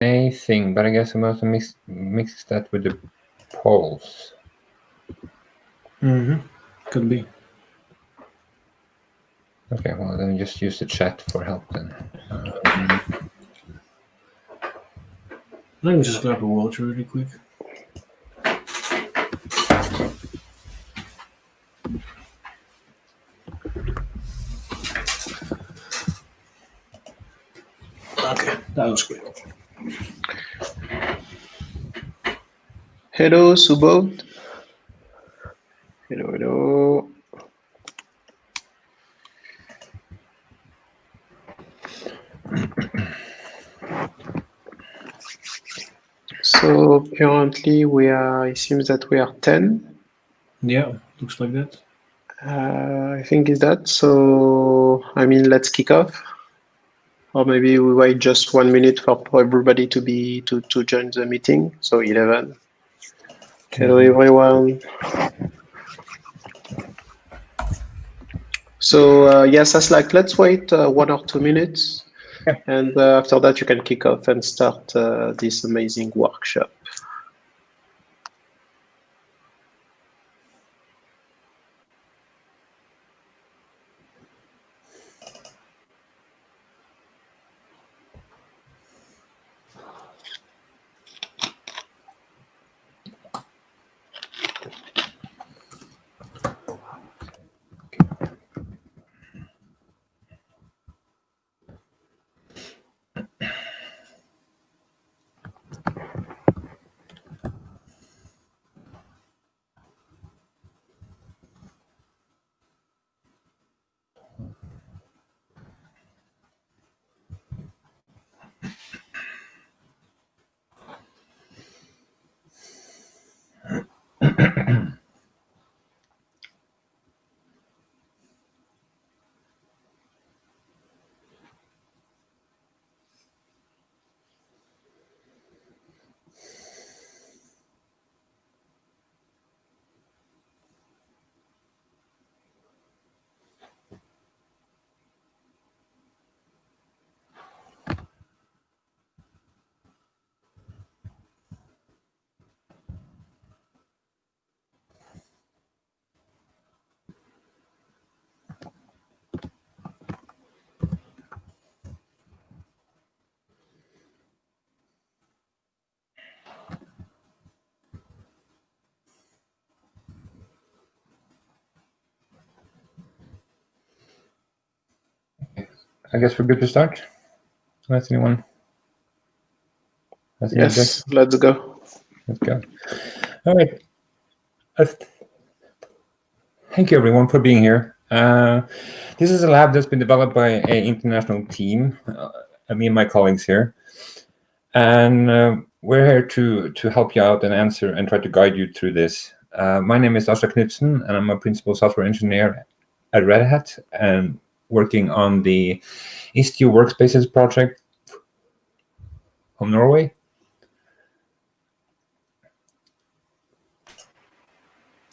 Q&A thing, but I guess I must mix that with the polls. Could be. Okay, well then just use the chat for help then. Let me just grab a water really quick. Okay, that was quick. Hello, Subodh. Hello. So currently it seems that we are 10. Yeah, looks like that. I think is that. So, let's kick off. Or maybe we wait just 1 minute for everybody to join the meeting. So 11. Hello, everyone. So yes, let's wait 1 or 2 minutes. Yeah. And after that, you can kick off and start this amazing workshop. I guess we're good to start. Unless anyone has any Yes, let's go. Let's go. All right. Thank you, everyone, for being here. This is a lab that's been developed by an international team, me and my colleagues here. And we're here to help you out and answer and try to guide you through this. My name is Asha Knudsen, and I'm a principal software engineer at Red Hat and working on the Istio Workspaces project from Norway.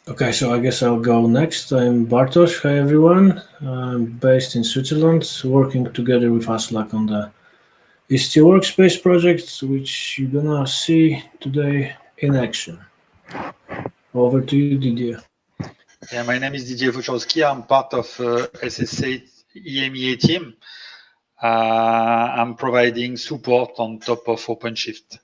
Okay, so I guess I'll go next. I'm Bartosz. Hi, everyone. I'm based in Switzerland, working together with Aslak on the Istio Workspace project, which you're gonna see today in action. Over to you, Didier. Yeah, my name is Didier Wojcicki. I'm part of SSA EMEA team. I'm providing support on top of OpenShift.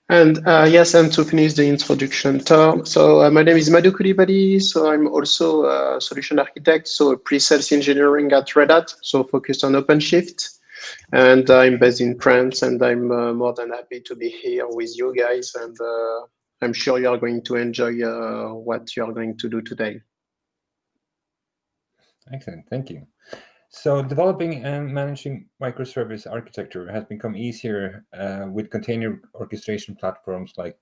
And yes, and to finish the introduction term, so my name is Madhu Kulibali. So I'm also a solution architect, so a pre-sales engineering at Red Hat, so focused on OpenShift. And I'm based in France, and I'm more than happy to be here with you guys. And I'm sure you are going to enjoy what you are going to do today. Excellent, thank you. So developing and managing microservice architecture has become easier with container orchestration platforms like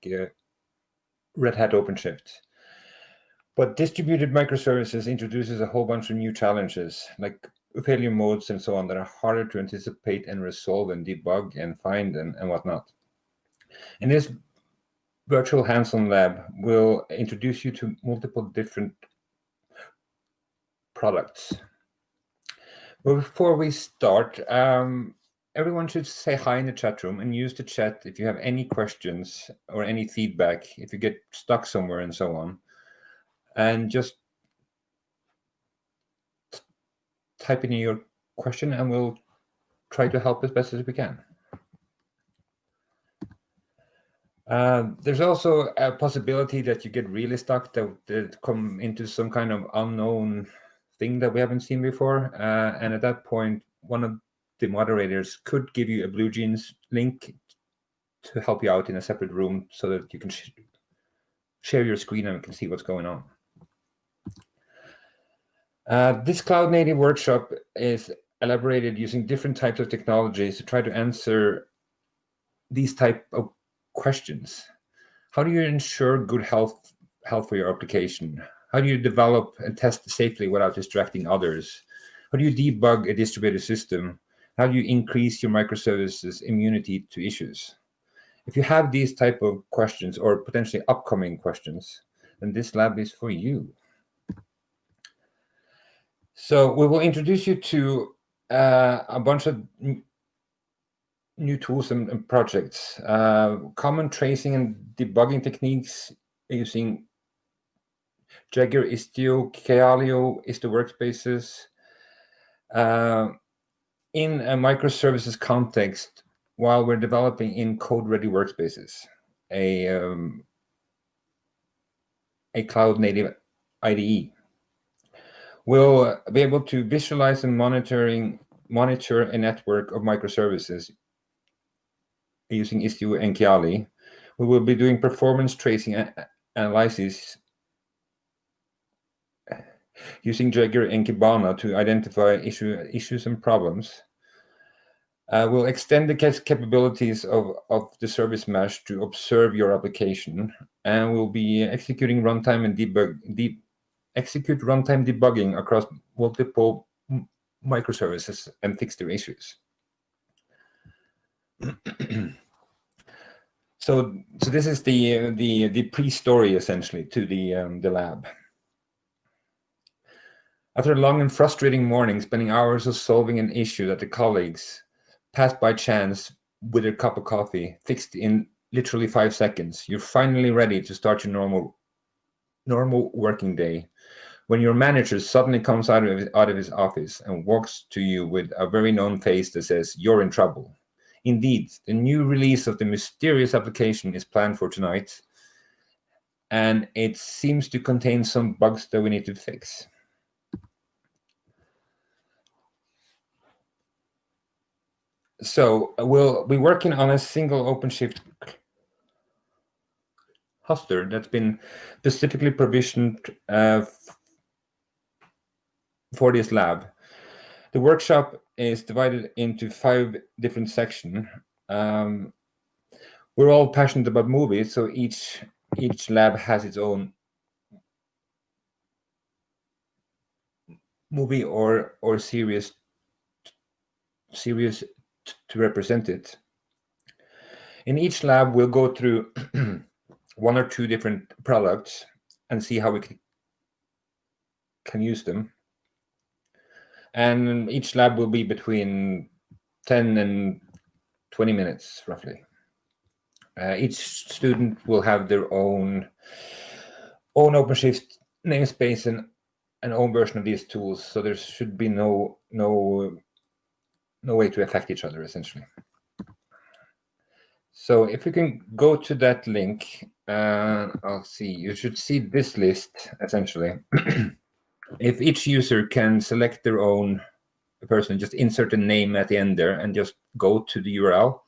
Red Hat OpenShift. But distributed microservices introduces a whole bunch of new challenges, like failure modes and so on, that are harder to anticipate and resolve and debug and find and whatnot. And this virtual hands-on lab will introduce you to multiple different products. But before we start, everyone should say hi in the chat room and use the chat if you have any questions or any feedback, if you get stuck somewhere and so on. And just type in your question and we'll try to help as best as we can. There's also a possibility that you get really stuck, that come into some kind of unknown thing that we haven't seen before. And at that point, one of the moderators could give you a BlueJeans link to help you out in a separate room so that you can share your screen and we can see what's going on. This cloud native workshop is elaborated using different types of technologies to try to answer these type of questions. How do you ensure good health for your application? How do you develop and test safely without distracting others? How do you debug a distributed system? How do you increase your microservices immunity to issues? If you have these type of questions or potentially upcoming questions, then this lab is for you. So we will introduce you to a bunch of new tools and projects, common tracing and debugging techniques using Jagger, Istio, Kealio, Istio workspaces. In a microservices context, while we're developing in code-ready workspaces, a cloud-native IDE. We'll be able to visualize and monitor a network of microservices using Istio and Keali. We will be doing performance tracing analysis using Jagger and Kibana to identify issues and problems. We'll extend the capabilities of the service mesh to observe your application, and we'll be executing runtime and execute runtime debugging across multiple microservices and fix their issues. So this is the pre-story essentially to the lab. After a long and frustrating morning, spending hours of solving an issue that the colleagues passed by chance with their cup of coffee, fixed in literally 5 seconds, you're finally ready to start your normal working day, when your manager suddenly comes out of his office and walks to you with a very known face that says, "You're in trouble." Indeed, the new release of the mysterious application is planned for tonight, and it seems to contain some bugs that we need to fix. So we'll be working on a single OpenShift cluster that's been specifically provisioned for this lab. The workshop is divided into 5 different sections. We're all passionate about movies, so each lab has its own movie or series to represent it. In each lab, we'll go through 1 or 2 different products and see how we can use them. And each lab will be between 10 and 20 minutes, roughly. Each student will have their own OpenShift namespace and an own version of these tools, so there should be no way to affect each other, essentially. So if you can go to that link, I'll see. You should see this list, essentially. If each user can select their own person, just insert a name at the end there and just go to the URL,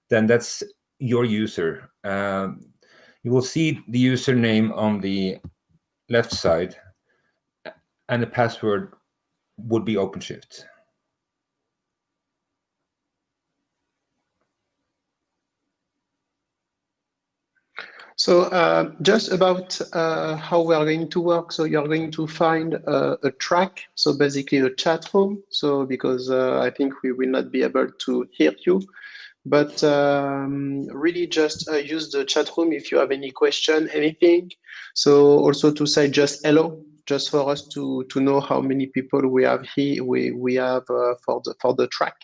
then that's your user. You will see the username on the left side, and the password would be OpenShift. So just about how we are going to work. So you're going to find a track, so basically a chat room. So because I think we will not be able to hear you, but really just use the chat room if you have any question, anything. So also to say just hello, just for us to know how many people we have here. We have for the track.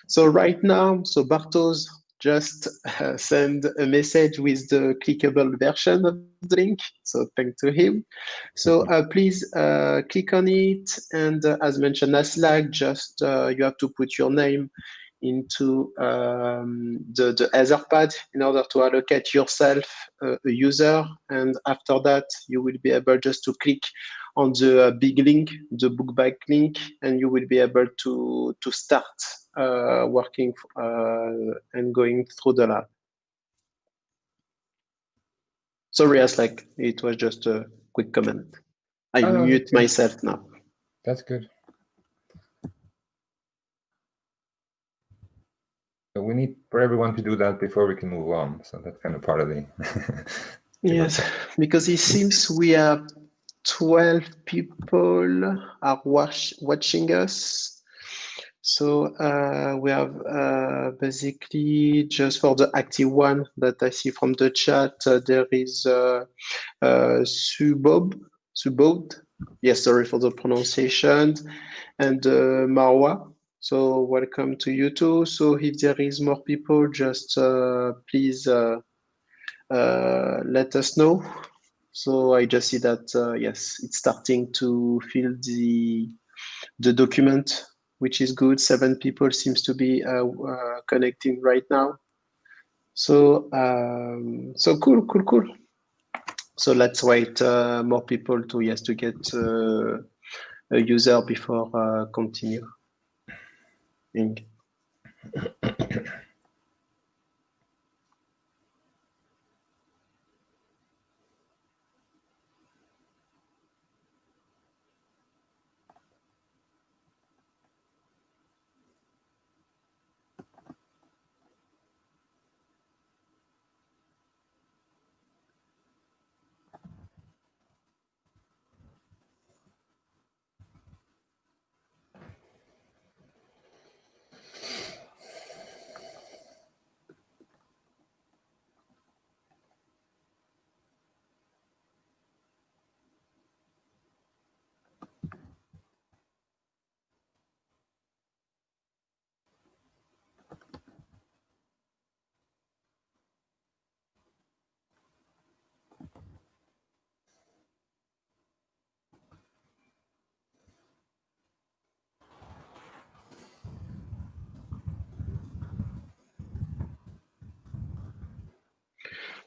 So right now, so Bartosz just send a message with the clickable version of the link. So thank to him. So please click on it. And as mentioned, Aslak, just you have to put your name into the Etherpad in order to allocate yourself a user. And after that, you will be able just to click on the big link, the book bag link, and you will be able to start working and going through the lab. Sorry, Aslak, it was just a quick comment. I mute myself now. That's good. So we need for everyone to do that before we can move on. So that's kind of part of the. Yes, because it seems we have 12 people are watching us. So we have basically just for the active one that I see from the chat, there is Subod. Yes, sorry for the pronunciation, and Marwa. So welcome to you too. So if there is more people, just please let us know. So I just see that yes, it's starting to fill the document, which is good. 7 people seems to be connecting right now. So so cool. So let's wait more people to get a user before continuing.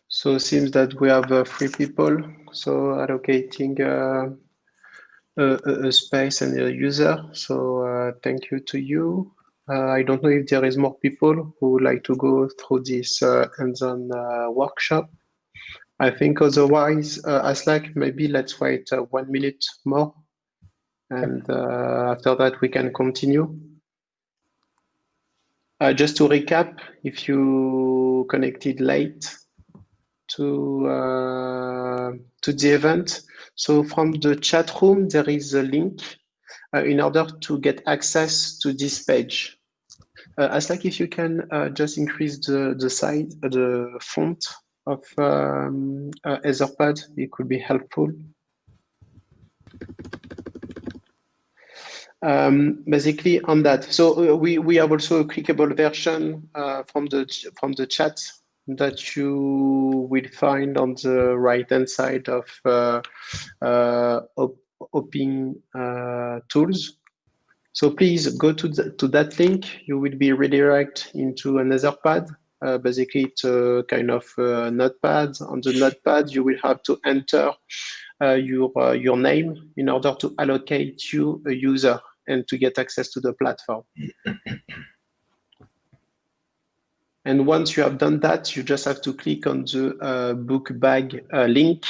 So it seems that we have 3 people. So allocating a space and a user. So thank you to you. I don't know if there is more people who would like to go through this hands-on workshop. I think otherwise, Aslak, maybe let's wait 1 minute more. And after that, we can continue. Just to recap, if you connected late to the event, so from the chat room, there is a link in order to get access to this page. Aslak, if you can just increase the size, the font of Etherpad, it could be helpful. Basically on that. So we have also a clickable version from the chat that you will find on the right-hand side of open tools. So please go to that link. You will be redirected into an Etherpad. Basically, it's a kind of notepad. On the notepad, you will have to enter your name in order to allocate you a user and to get access to the platform. And once you have done that, you just have to click on the book bag link.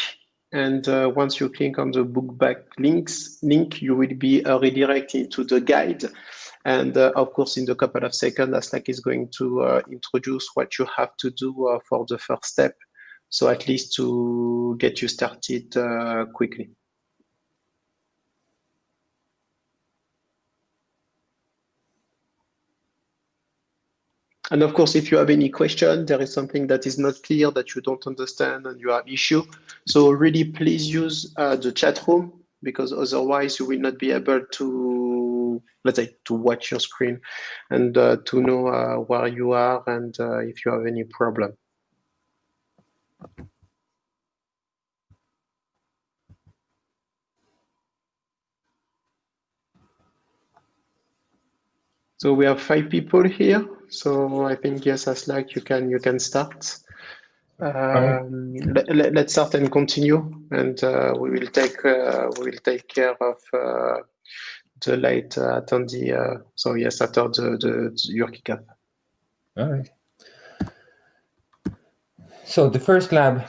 And once you click on the book bag link, you will be redirected to the guide. And of course, in a couple of seconds, Aslak is going to introduce what you have to do for the first step. So at least to get you started quickly. And of course, if you have any question, there is something that is not clear, that you don't understand, and you have issue. So really, please use the chat room, because otherwise you will not be able to let's say, to watch your screen and to know where you are and if you have any problem. So we have 5 people here. So I think, yes, Aslak, you can start. Let's start and continue, and we will take care of the late attendee. So yes, after your kickoff. All right. So the first lab,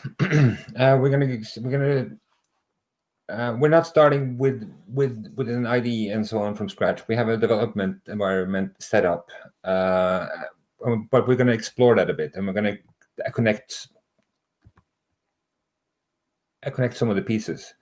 we're not starting with an IDE and so on from scratch. We have a development environment set up, but we're going to explore that a bit, and we're going to connect some of the pieces.